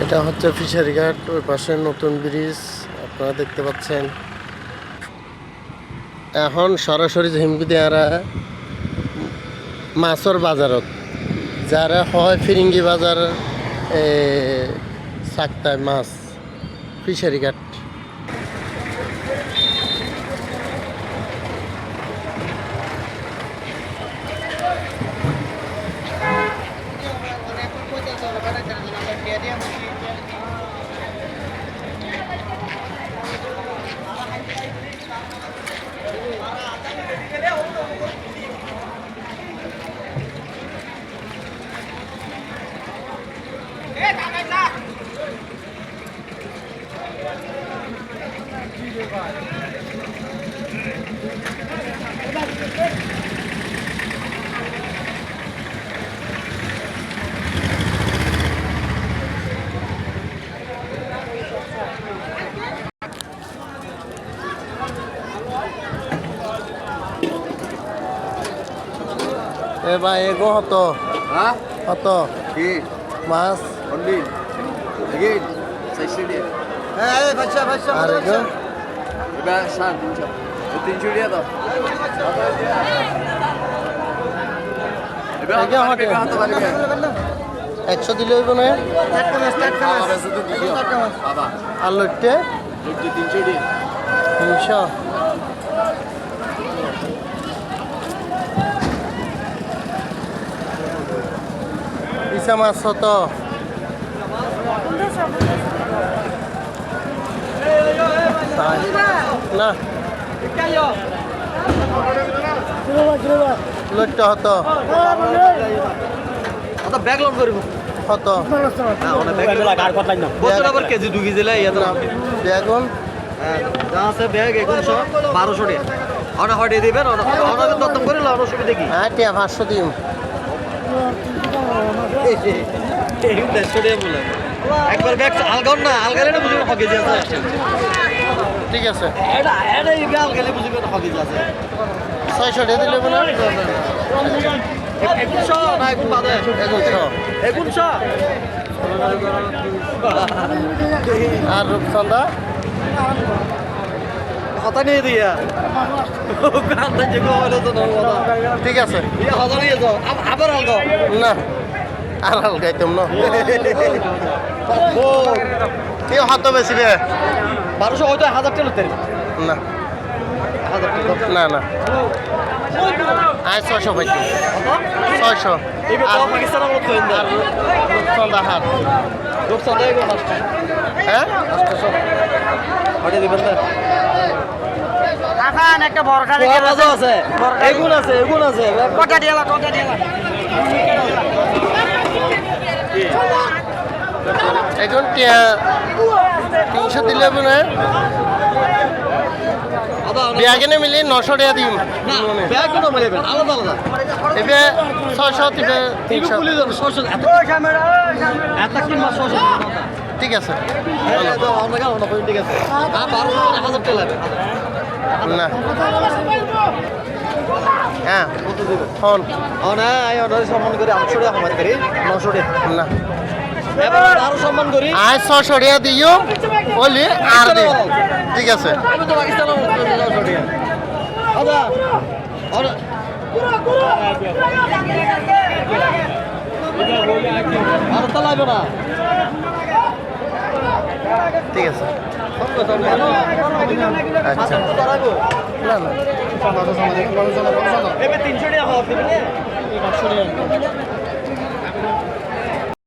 এটা হচ্ছে ফিশারি ঘাট, ওই পাশে নতুন ব্রিজ আপনারা দেখতে পাচ্ছেন। এখন সরাসরি হিমকি দেয়ারা মাছর বাজারত যারা হয় ফিরিঙ্গি বাজার সাকতায় মাছ ফিশারি ঘাট। এ ভাই এগো হতো হতো কি মাছ অনলি again সাইসে দিয়ে হ্যাঁ এই বাচ্চা বাচ্চা আর এগো এবার শান 300 দিয়ে দাও এবার হটে 100 দিলে হইব না বাবা আর লইতে 300 দিয়ে 300 ইসা মাছ হত না লইতে হতো আটা ব্যাগ লোড করব হতো না ওনা ব্যাগ লাগা আর কত লাইন না কত আবার কেজি 2 কেজি লাই এত বেগুন হ্যাঁ যা আছে ব্যাগ 1100 1200 টাকা ওনা হটে দিবেন ওনা দত্তম করে লাও ওনা দেখি হ্যাঁ টিয়া 500 দিম এই 150 টাকা বলে একবার ব্যাগ আলগাউন না আলগালে না বুঝবেন হকে আছে ঠিক আছে এটা এই আলগালে বুঝবেন হকে আছে 600 টাকা দিলে বলে 1100 না একটু বাদে 1100 আর রূপচন্দা কথা নিয়ে দিয়া কান্দা যে হলো তো না ঠিক আছে ইয়া হাজার নিয়ে যাও আবার আলগাও না আর গাইতাম না ও কেউ হাত বেশি রে 1200 হয়তো 1000 টাকা লতে না 1000 না না আয় 600 পাইছি 600 এই তো পাকিস্তানের মত হইন দা রূপচন্দা হাত রূপচন্দা এগো ফাস্ট হ্যাঁ 800 হটে দিবেন না আখান একটা বরখা কোয়া বাজা আছে এগুন আছে কটা দিলা এখন টিয়া 300 দিলে বলে বিয়াগেনে মিলি 900 টাকা দিম না ব্যাগ কোন মারিবেন আলাদা আলাদা এবে 600 দিবে 300 পুলিশ 600 এত কি মাস 600 ঠিক আছে এই তো আমরা গাও না ঠিক আছে আর 1200 1000 টাকা লাগবে না হ্যাঁ কত দিবে ফোন ও না আই অর্ডার সম্মান করে 800 টাকা কমাতে করি 900 টাকা না এবার আরো সম্মান করি আয় 600 টাকা দিও বলি আর দে ঠিক আছে আমি তো পাকিস্তানের 900 টাকা আদা ওরা আর তো লাগবে না ঠিক আছে আচ্ছা না না এবে 300 টাকা হওয়া দিবেন